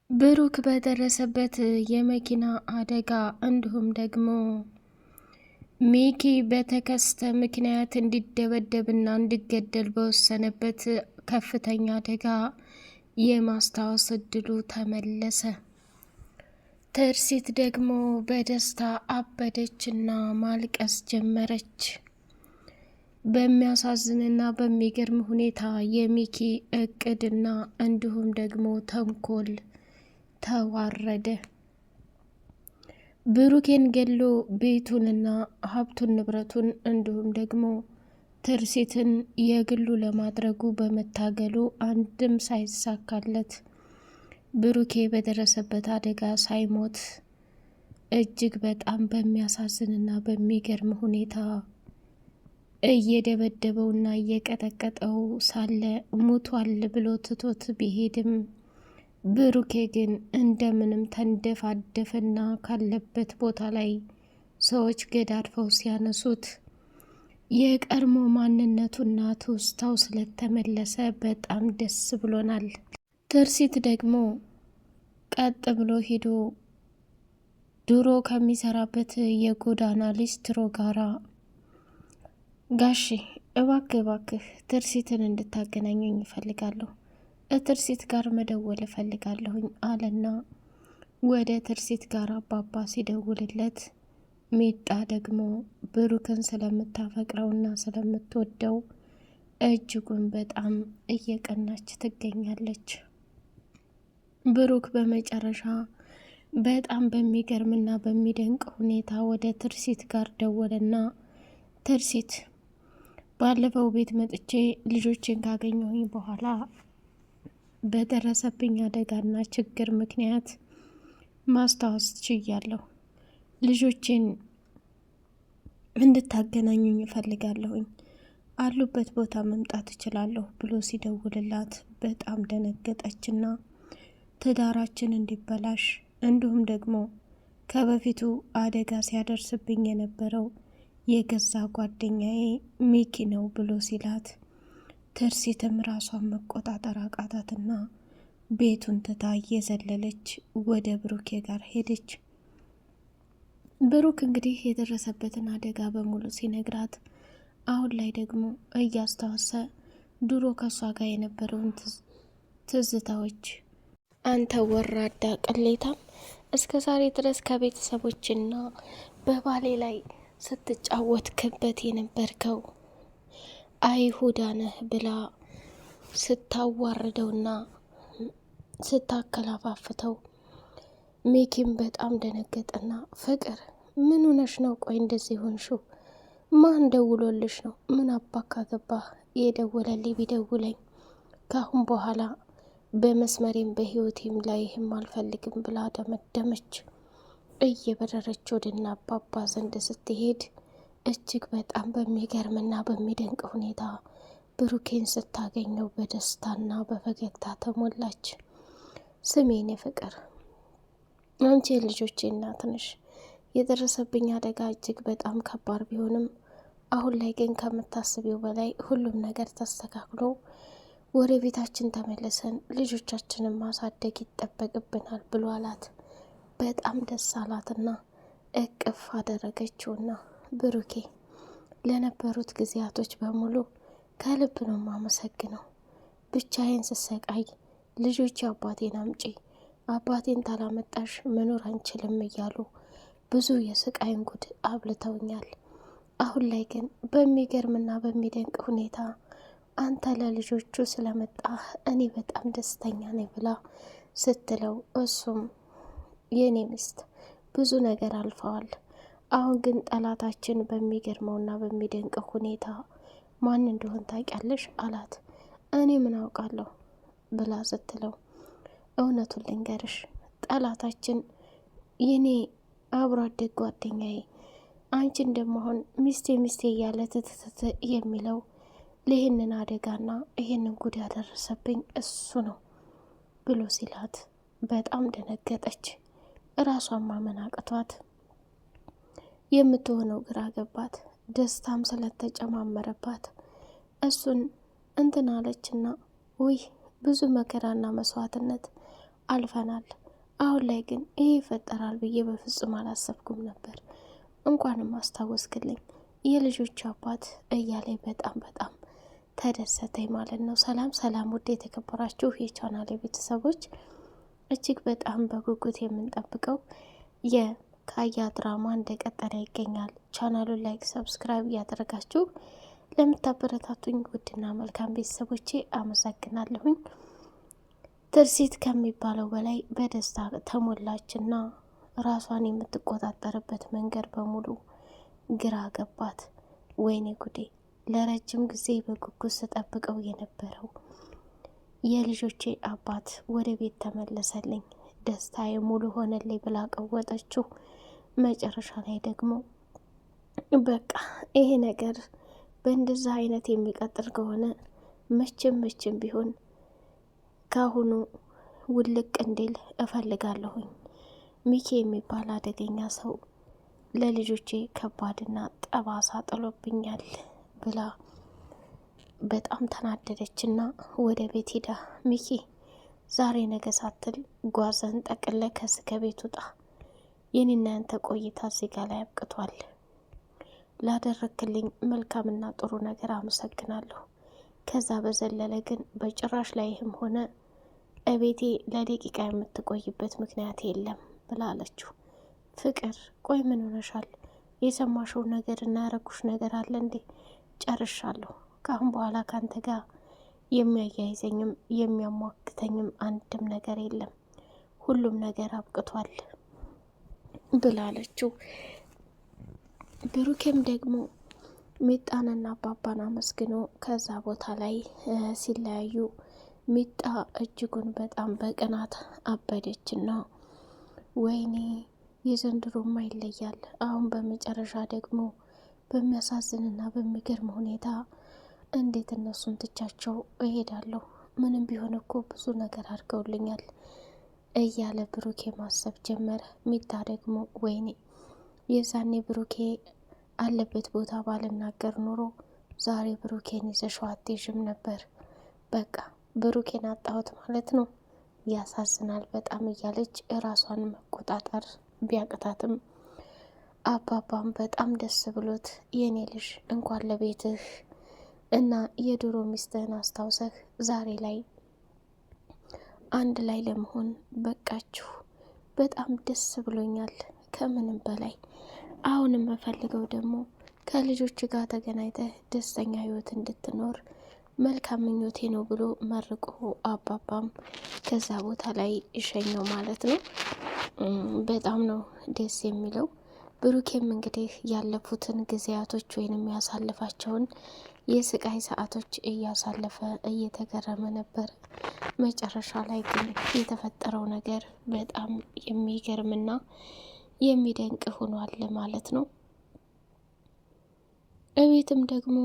ብሩክ በደረሰበት የመኪና አደጋ እንዲሁም ደግሞ ሚኪ በተከስተ ምክንያት እንዲደበደብና እንዲገደል በወሰነበት ከፍተኛ አደጋ የማስታወስ እድሉ ተመለሰ። ትርሲት ደግሞ በደስታ አበደችና ማልቀስ ጀመረች። በሚያሳዝንና በሚገርም ሁኔታ የሚኪ እቅድና እንዲሁም ደግሞ ተንኮል ተዋረደ። ብሩኬን ገሎ ቤቱንና ሀብቱን ንብረቱን እንዲሁም ደግሞ ትርሲትን የግሉ ለማድረጉ በመታገሉ አንድም ሳይሳካለት ብሩኬ በደረሰበት አደጋ ሳይሞት እጅግ በጣም በሚያሳዝንና በሚገርም ሁኔታ እየደበደበውና እየቀጠቀጠው ሳለ ሙቷል ብሎ ትቶት ቢሄድም ብሩኬ ግን እንደምንም ተንደፋደፈና ካለበት ቦታ ላይ ሰዎች ገዳድፈው ሲያነሱት የቀድሞ ማንነቱና ትውስታው ስለተመለሰ በጣም ደስ ብሎናል። ትርሲት ደግሞ ቀጥ ብሎ ሂዶ ድሮ ከሚሰራበት የጎዳና ሊስትሮ ጋራ ጋሼ እባክህ ትርሲትን እንድታገናኘኝ ይፈልጋለሁ፣ ትርሲት ጋር መደወል እፈልጋለሁኝ አለና ወደ ትርሲት ጋር አባባ ሲደውልለት ሜጣ ደግሞ ብሩክን ስለምታፈቅረውና ስለምትወደው እጅጉን በጣም እየቀናች ትገኛለች። ብሩክ በመጨረሻ በጣም በሚገርምና በሚደንቅ ሁኔታ ወደ ትርሲት ጋር ደወለና ትርሲት ባለፈው ቤት መጥቼ ልጆችን ካገኘሁኝ በኋላ በደረሰብኝ አደጋና ችግር ምክንያት ማስታወስ ችያለሁ። ልጆችን እንድታገናኙኝ እፈልጋለሁኝ፣ አሉበት ቦታ መምጣት እችላለሁ ብሎ ሲደውልላት በጣም ደነገጠችና ትዳራችን እንዲበላሽ እንዲሁም ደግሞ ከበፊቱ አደጋ ሲያደርስብኝ የነበረው የገዛ ጓደኛዬ ሚኪ ነው ብሎ ሲላት ትርሲትም ራሷን መቆጣጠር አቃታትና ቤቱን ትታ እየዘለለች ወደ ብሩኬ ጋር ሄደች። ብሩክ እንግዲህ የደረሰበትን አደጋ በሙሉ ሲነግራት አሁን ላይ ደግሞ እያስታወሰ ድሮ ከሷ ጋር የነበረውን ትዝታዎች አንተ ወራዳ ቅሌታም እስከ ዛሬ ድረስ ከቤተሰቦችና በባሌ ላይ ስትጫወት ክበት የነበርከው አይሁዳ ነህ ብላ ስታዋርደውና ስታከላፋፍተው ሚኪም በጣም ደነገጠና ፍቅር ምን ሆነሽ ነው? ቆይ እንደዚህ ሆንሽው? ማን ደውሎልሽ ነው? ምን አባካ ገባህ? የደወለልኝ ቢደውለኝ ካሁን በኋላ በመስመሬም በህይወቴም ላይህም አልፈልግም ብላ ደመደመች። እየበረረች ወደና አባባ ዘንድ ስትሄድ እጅግ በጣም በሚገርምና በሚደንቅ ሁኔታ ብሩኬን ስታገኘው በደስታና በፈገግታ ተሞላች። ስሜን ፍቅር፣ አንቺ የልጆቼ እናት ነሽ። የደረሰብኝ አደጋ እጅግ በጣም ከባድ ቢሆንም አሁን ላይ ግን ከምታስቢው በላይ ሁሉም ነገር ተስተካክሎ ወደ ቤታችን ተመልሰን ልጆቻችንን ማሳደግ ይጠበቅብናል ብሎ አላት። በጣም ደስ አላትና እቅፍ አደረገችውና ብሩኬ ለነበሩት ጊዜያቶች በሙሉ ከልብ ነው ማመሰግነው። ብቻዬን ስሰቃይ ልጆች አባቴን አምጪ፣ አባቴን ታላመጣሽ መኖር አንችልም እያሉ ብዙ የስቃይን ጉድ አብልተውኛል። አሁን ላይ ግን በሚገርምና በሚደንቅ ሁኔታ አንተ ለልጆቹ ስለመጣህ እኔ በጣም ደስተኛ ነኝ ብላ ስትለው እሱም የኔ ሚስት ብዙ ነገር አልፈዋል፣ አሁን ግን ጠላታችን በሚገርመውና በሚደንቅ ሁኔታ ማን እንደሆን ታውቂያለሽ አላት። እኔ ምን አውቃለሁ ብላ ስትለው እውነቱን ልንገርሽ፣ ጠላታችን የኔ አብሮ አደግ ጓደኛዬ አንቺ እንደመሆን ሚስቴ እያለ ትትት የሚለው ለይህንን አደጋና ይህንን ጉድ ያደረሰብኝ እሱ ነው ብሎ ሲላት በጣም ደነገጠች። እራሷን ማመን አቅቷት የምትሆነው ግራ ገባት። ደስታም ስለተጨማመረባት እሱን እንትን አለችና ውይ ብዙ መከራና መስዋዕትነት አልፈናል። አሁን ላይ ግን ይሄ ይፈጠራል ብዬ በፍጹም አላሰብኩም ነበር። እንኳንም አስታወስክልኝ የልጆች አባት እያለ በጣም ተደሰተኝ ማለት ነው። ሰላም ሰላም፣ ውድ የተከበራችሁ የቻናሌ ቤተሰቦች እጅግ በጣም በጉጉት የምንጠብቀው የካያ ድራማ እንደቀጠለ ይገኛል። ቻናሉን ላይክ፣ ሰብስክራይብ እያደረጋችሁ ለምታበረታቱኝ ውድና መልካም ቤተሰቦቼ አመሰግናለሁኝ። ትርሲት ከሚባለው በላይ በደስታ ተሞላችና ራሷን የምትቆጣጠርበት መንገድ በሙሉ ግራ ገባት። ወይኔ ጉዴ! ለረጅም ጊዜ በጉጉት ስጠብቀው የነበረው የልጆቼ አባት ወደ ቤት ተመለሰልኝ፣ ደስታዬ ሙሉ ሆነልኝ ብላ ቀወጠችው። መጨረሻ ላይ ደግሞ በቃ ይሄ ነገር በእንደዛ አይነት የሚቀጥል ከሆነ መቼም ቢሆን ካሁኑ ውልቅ እንዲል እፈልጋለሁኝ። ሚኪ የሚባል አደገኛ ሰው ለልጆቼ ከባድና ጠባሳ ጥሎብኛል ብላ በጣም ተናደደችና ወደ ቤት ሄዳ ሚኪ ዛሬ ነገ ሳትል ጓዘን ጠቅለ ከቤት ውጣ፣ የኔና ያንተ ቆይታ እዚህ ጋ ላይ አብቅቷል። ላደረክልኝ መልካምና ጥሩ ነገር አመሰግናለሁ። ከዛ በዘለለ ግን በጭራሽ ላይህም ሆነ እቤቴ ለደቂቃ የምትቆይበት ምክንያት የለም ብላለችው። ፍቅር ቆይ ምን ሆነሻል? የሰማሽው ነገር እና ያረኩሽ ነገር አለ እንዴ? ጨርሻለሁ። ከአሁን በኋላ ካንተ ጋር የሚያያይዘኝም የሚያሟክተኝም አንድም ነገር የለም። ሁሉም ነገር አብቅቷል ብላለችው። ብሩኬም ደግሞ ሚጣንና አባባን አመስግኖ ከዛ ቦታ ላይ ሲለያዩ ሚጣ እጅጉን በጣም በቅናት አበደችና ወይኔ የዘንድሮማ ይለያል። አሁን በመጨረሻ ደግሞ በሚያሳዝንና በሚገርም ሁኔታ እንዴት እነሱን ትቻቸው እሄዳለሁ? ምንም ቢሆን እኮ ብዙ ነገር አድርገውልኛል እያለ ብሩኬ ማሰብ ጀመረ። ሚጣ ደግሞ ወይኔ የዛኔ ብሩኬ አለበት ቦታ ባልናገር ኑሮ ዛሬ ብሩኬን ይዘሽው አትሄጂም ነበር። በቃ ብሩኬን አጣሁት ማለት ነው። ያሳዝናል በጣም እያለች ራሷን መቆጣጠር ቢያቅታትም አባባም በጣም ደስ ብሎት የኔ ልጅ እንኳን ለቤትህ እና የድሮ ሚስትህን አስታውሰህ ዛሬ ላይ አንድ ላይ ለመሆን በቃችሁ። በጣም ደስ ብሎኛል ከምንም በላይ። አሁን የምፈልገው ደግሞ ከልጆች ጋር ተገናኝተህ ደስተኛ ህይወት እንድትኖር መልካም ምኞቴ ነው ብሎ መርቆ አባባም ከዛ ቦታ ላይ ይሸኘው ማለት ነው። በጣም ነው ደስ የሚለው። ብሩኬም እንግዲህ ያለፉትን ጊዜያቶች ወይንም ያሳለፋቸውን የስቃይ ሰዓቶች እያሳለፈ እየተገረመ ነበር። መጨረሻ ላይ ግን የተፈጠረው ነገር በጣም የሚገርምና የሚደንቅ ሆኗል ማለት ነው። እቤትም ደግሞ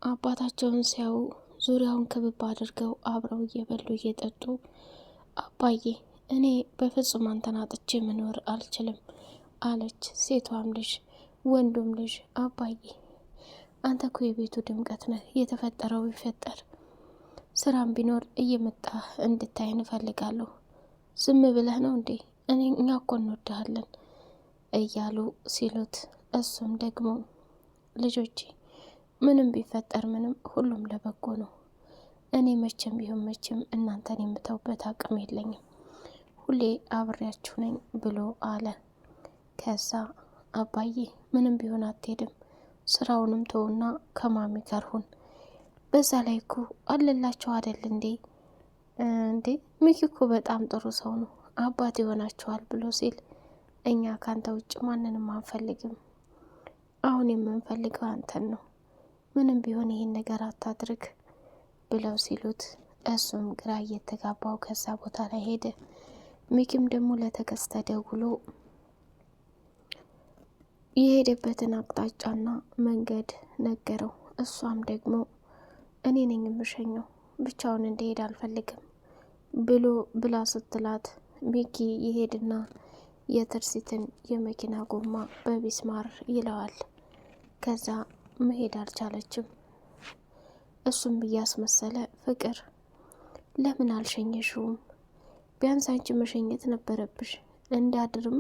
አባታቸውን ሲያዩ ዙሪያውን ክብብ አድርገው አብረው እየበሉ እየጠጡ አባዬ እኔ በፍጹም አንተን አጥቼ መኖር አልችልም አለች። ሴቷም ልጅ ወንዱም ልጅ አባዬ አንተ እኮ የቤቱ ድምቀት ነህ፣ የተፈጠረው ይፈጠር፣ ስራም ቢኖር እየመጣ እንድታይን እፈልጋለሁ። ዝም ብለህ ነው እንዴ? እኛ እኮ እንወድሃለን እያሉ ሲሉት እሱም ደግሞ ልጆቼ ምንም ቢፈጠር ምንም ሁሉም ለበጎ ነው። እኔ መቼም ቢሆን መቼም እናንተን የምተውበት አቅም የለኝም፣ ሁሌ አብሬያችሁ ነኝ ብሎ አለ። ከዛ አባዬ ምንም ቢሆን አትሄድም፣ ስራውንም ተውና ከማሚ ጋር ሁን። በዛ ላይ እኮ አለላቸው አደል እንዴ ሚኪ እኮ በጣም ጥሩ ሰው ነው፣ አባት ይሆናችኋል ብሎ ሲል እኛ ካንተ ውጭ ማንንም አንፈልግም፣ አሁን የምንፈልገው አንተን ነው፣ ምንም ቢሆን ይሄን ነገር አታድርግ ብለው ሲሉት እሱም ግራ እየተጋባው ከዛ ቦታ ላይ ሄደ። ሚኪም ደግሞ ለተከስተ ደውሎ የሄደበትን አቅጣጫና መንገድ ነገረው። እሷም ደግሞ እኔ ነኝ የምሸኘው ብቻውን እንደሄድ አልፈልግም ብላ ስትላት ሚኪ ይሄድና የትርሲትን የመኪና ጎማ በቢስማር ይለዋል። ከዛ መሄድ አልቻለችም። እሱም እያስመሰለ ፍቅር ለምን አልሸኘሽውም? ቢያንስ አንቺ መሸኘት ነበረብሽ፣ እንዳድርም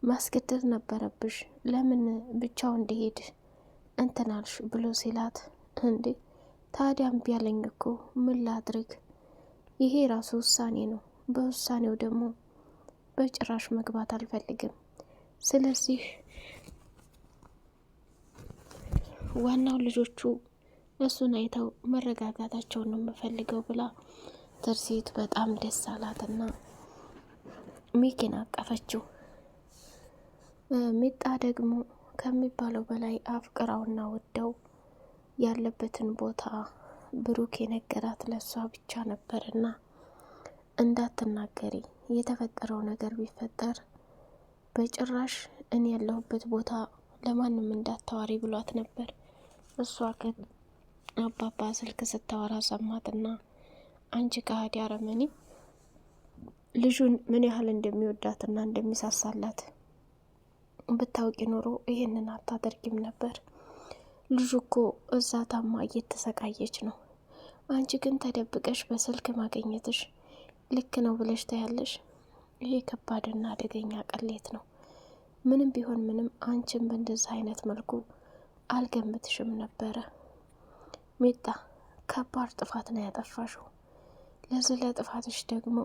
ማስገደድ ነበረብሽ። ለምን ብቻው እንዲሄድ እንትናልሽ ብሎ ሲላት፣ እንዴ ታዲያም ቢያለኝ እኮ ምን ላድርግ? ይሄ ራሱ ውሳኔ ነው። በውሳኔው ደግሞ በጭራሽ መግባት አልፈልግም። ስለዚህ ዋናው ልጆቹ እሱን አይተው መረጋጋታቸውን ነው የምፈልገው ብላ ትርሲት በጣም ደስ አላትና ሚኪን አቀፈችው። ሚጣ ደግሞ ከሚባለው በላይ አፍቅራውና ወደው ያለበትን ቦታ ብሩክ የነገራት ለሷ ብቻ ነበርና እንዳትናገሪ፣ የተፈጠረው ነገር ቢፈጠር በጭራሽ እኔ ያለሁበት ቦታ ለማንም እንዳታዋሪ ብሏት ነበር። እሷ ግን አባባ ስልክ ስታወራ ሰማትና አንቺ ከሃዲ አረመኔ፣ ልጁን ምን ያህል እንደሚወዳትና እንደሚሳሳላት ብታውቂ ኖሮ ይሄንን አታደርጊም ነበር። ልጁ እኮ እዛ ታማ እየተሰቃየች ነው። አንቺ ግን ተደብቀሽ በስልክ ማግኘትሽ ልክ ነው ብለሽ ታያለሽ። ይሄ ከባድና አደገኛ ቅሌት ነው። ምንም ቢሆን ምንም አንቺን በእንደዚህ አይነት መልኩ አልገምትሽም ነበረ። ሚጣ ከባድ ጥፋት ነው ያጠፋሽው። ለዚህ ለጥፋትሽ ደግሞ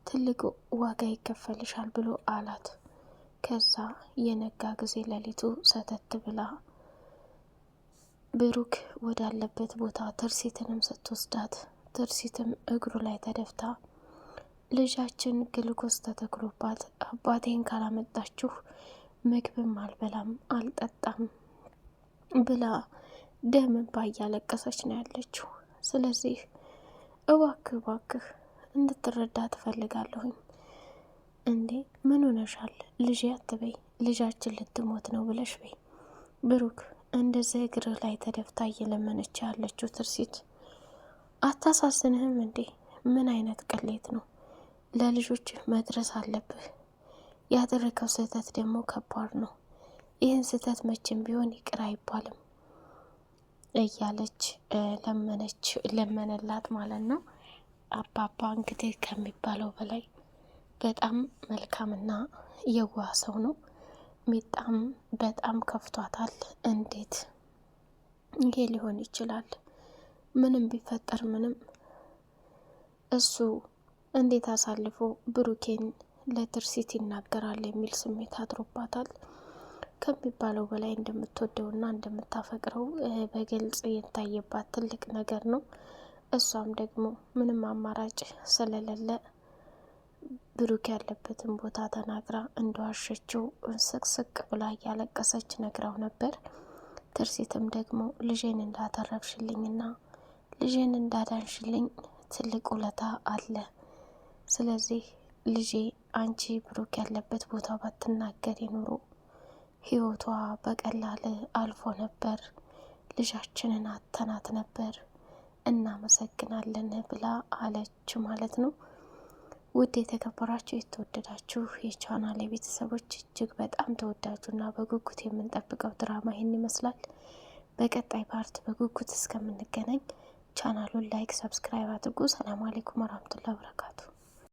ትልቅ ዋጋ ይከፈልሻል ብሎ አላት። ከዛ የነጋ ጊዜ ሌሊቱ ሰተት ብላ ብሩክ ወዳለበት ቦታ ትርሲትንም ስትወስዳት ትርሲትም እግሩ ላይ ተደፍታ ልጃችን ግልኮስ ተተክሎባት አባቴን ካላመጣችሁ ምግብም አልበላም አልጠጣም ብላ ደም እንባ እያለቀሰች ነው ያለችው። ስለዚህ እባክህ እንድትረዳ ትፈልጋለሁኝ። እንዴ ምን ሆነሻል ልጄ አትበይ፣ ልጃችን ልትሞት ነው ብለሽ በይ። ብሩክ እንደዚህ እግርህ ላይ ተደፍታ እየለመነች ያለችው ትርሲት አታሳዝንህም እንዴ? ምን አይነት ቅሌት ነው? ለልጆችህ መድረስ አለብህ። ያደረገው ስህተት ደግሞ ከባድ ነው። ይህን ስህተት መቼም ቢሆን ይቅር አይባልም እያለች ለመነላት ማለት ነው። አባባ እንግዲህ ከሚባለው በላይ በጣም መልካምና የዋህ ሰው ነው። ሚጣም በጣም ከፍቷታል። እንዴት ይሄ ሊሆን ይችላል? ምንም ቢፈጠር ምንም እሱ እንዴት አሳልፎ ብሩኬን ለትርሲት ይናገራል የሚል ስሜት አድሮባታል። ከሚባለው በላይ እንደምትወደውና እንደምታፈቅረው በግልጽ የታየባት ትልቅ ነገር ነው። እሷም ደግሞ ምንም አማራጭ ስለሌለ ብሩክ ያለበትን ቦታ ተናግራ እንደዋሸችው ስቅስቅ ብላ እያለቀሰች ነግራው ነበር። ትርሲትም ደግሞ ልጄን እንዳተረፍሽልኝና ልጄን እንዳዳንሽልኝ ትልቅ ውለታ አለ። ስለዚህ ልጄ አንቺ ብሩክ ያለበት ቦታ ባትናገሪ ኑሮ ህይወቷ በቀላል አልፎ ነበር፣ ልጃችንን አተናት ነበር፣ እናመሰግናለን ብላ አለች ማለት ነው። ውድ የተከበራችሁ የተወደዳችሁ የቻናል ቤተሰቦች እጅግ በጣም ተወዳጁና በጉጉት የምንጠብቀው ድራማ ይህን ይመስላል። በቀጣይ ፓርት በጉጉት እስከምንገናኝ ቻናሉን ላይክ፣ ሰብስክራይብ አድርጉ። ሰላም አለይኩም ወራህመቱላሂ ወበረካቱ።